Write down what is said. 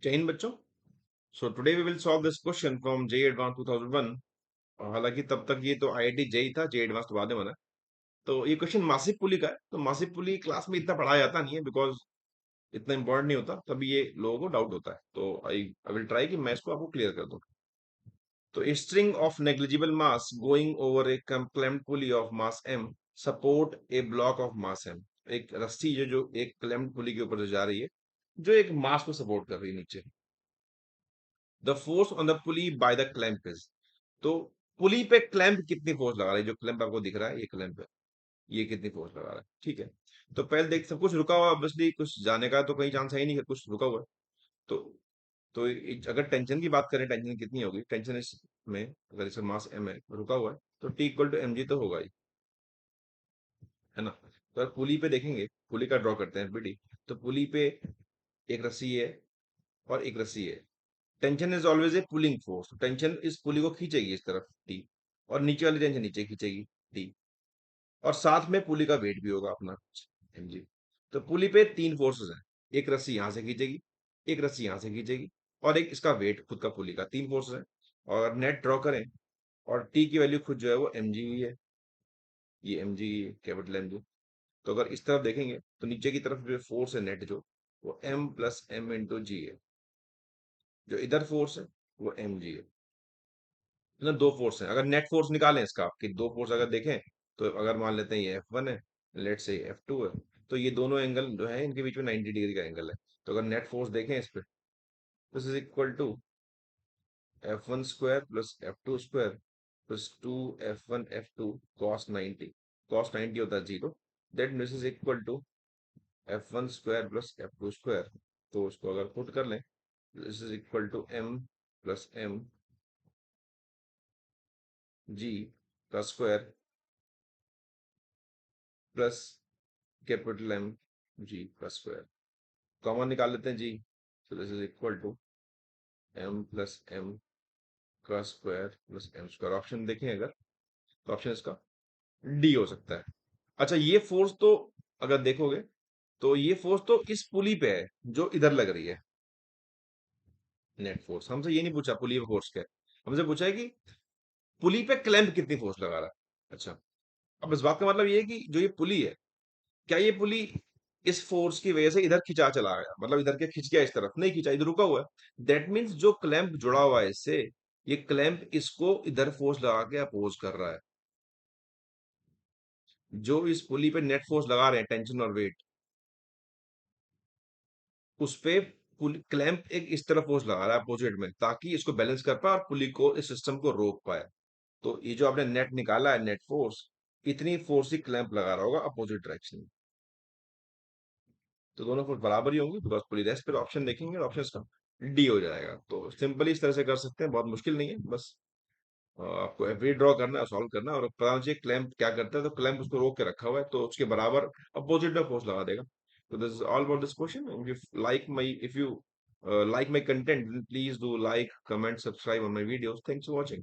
जय हिंद बच्चों। So today we will solve this question from JEE advance 2001। और हालांकि तब तक ये तो आईआईटी जेई था, जे एडवांस तो बाद में बना। तो ये क्वेश्चन मासिक पुली का है। तो मासिक पुली क्लास में इतना पढ़ाया जाता नहीं है, बिकॉज इतना इंपॉर्टेंट नहीं होता, तभी ये लोगों को डाउट होता है। तो आई आई विल ट्राई कि मैं इसको आपको क्लियर कर दूं। तो a string of negligible mass going over a clamped pulley of mass m support a block of mass m। एक रस्सी जो एक क्लैम्प्ड पुली के ऊपर जो जा रही है, जो एक मास को सपोर्ट कर रही है नीचे। The force on the pulley by the clamp is. तो पुली पे क्लैंप कितनी फोर्स लगा रहा है? जो क्लैंप आपको दिख रहा है, ये क्लैंप है, ये कितनी फोर्स लगा रहा है? ठीक है। तो पहले देख, सब कुछ रुका हुआ, ऑब्वियसली कुछ जाने का तो कहीं चांस है ही नहीं, है कुछ रुका हुआ है। तो अगर टेंशन की बात करें, टेंशन कितनी होगी? टेंशन इस में, अगर इसका मास एम है, रुका हुआ है, तो T equal to m g तो होगा ही, है ना? तो अगर पुली पे देखेंगे, पुली का ड्रॉ करते हैं पीडी। तो पुली पे एक रस्सी है और एक रस्सी है। Tension is always a pulling force. Tension इस पुली को खींचेगी इस तरफ, टी, और नीचे वाली टेंशन नीचे खींचेगी, टी। और साथ में पुली का वेट भी होगा अपना, mg। तो पुली पे तीन फोर्सेस हैं। एक रस्सी यहां से खींचेगी, एक रस्सी यहां से खींचेगी, और एक इसका वेट खुद का पुली का। तीन फोर्सेस हैं। और नेट ड्रॉ करें, और टी की वैल्यू खुद जो है वो mg ही है। ये mg, कैपिटल mg। तो अगर इस तरफ देखेंगे, तो नीचे की तरफ जो फोर्स है नेट, जो वो m प्लस m इंटू जी है। जो इधर फोर्स है वो mg है। ना दो फोर्स हैं। अगर नेट फोर्स निकालें इसका, कि दो फोर्स अगर देखें, तो अगर मान लेते हैं ये F1 है, लेट से F2 है, तो ये दोनों एंगल जो है इनके बीच में 90 डिग्री का एंगल है। तो अगर नेट फोर्स देखें इस पे, this is equal to F1 square plus F2 square plus 2 F1 F2 cos 90। cos 90 होता है 0। That this is equal to F1 square plus F2 square. तो उसको अगर पुट कर लें, this is equal to m plus m जी का square plus capital M जी का square. Common निकाल लेते हैं जी। तो this is equal to m plus m का square plus m square. Option देखें अगर, तो ऑप्शन इसका डी हो सकता है। अच्छा, ये फोर्स तो अगर देखोगे, तो ये फोर्स तो इस पुली पे है जो इधर लग रही है, नेट फोर्स। हमसे ये नहीं पूछा पुली पे फोर्स क्या है, हमसे पूछा है कि पुली पे क्लैंप कितनी फोर्स लगा रहा है। अच्छा, अब इस बात का मतलब ये है कि जो ये पुली है, क्या ये पुली इस फोर्स की वजह से इधर खिंचा चला गया, मतलब इधर के खिंच गया, इस तरफ नहीं खिंचा, इधर रुका हुआ है। दैट मीन्स जो क्लैंप जुड़ा हुआ है इससे, ये क्लैंप इसको इधर फोर्स लगा के अपोज कर रहा है। जो इस पुली पे नेट फोर्स लगा रहे हैं, टेंशन और वेट, उस पे क्लैंप एक इस तरफ फोर्स लगा रहा है अपोजिट में, ताकि इसको बैलेंस कर पाए और पुली को, इस सिस्टम को रोक पाए। तो ये जो आपने नेट निकाला है, नेट फोर्स, इतनी फोर्स ही क्लैंप लगा रहा होगा अपोजिट डायरेक्शन में। तो दोनों फोर्स बराबर ही होंगे, बिकॉज पुली रेस्ट। फिर ऑप्शन देखेंगे, ऑप्शन का डी हो जाएगा। तो सिंपली इस तरह से कर सकते हैं, बहुत मुश्किल नहीं है। बस आपको एवरी ड्रॉ करना है, सॉल्व करना है, और पता होना चाहिए क्लैंप क्या करता है। तो क्लैंप उसको रोक के रखा हुआ है, तो उसके बराबर अपोजिट में फोर्स लगा देगा। तो this is all about this question. If you like my content, then please do like, comment, subscribe on my videos. Thanks for watching.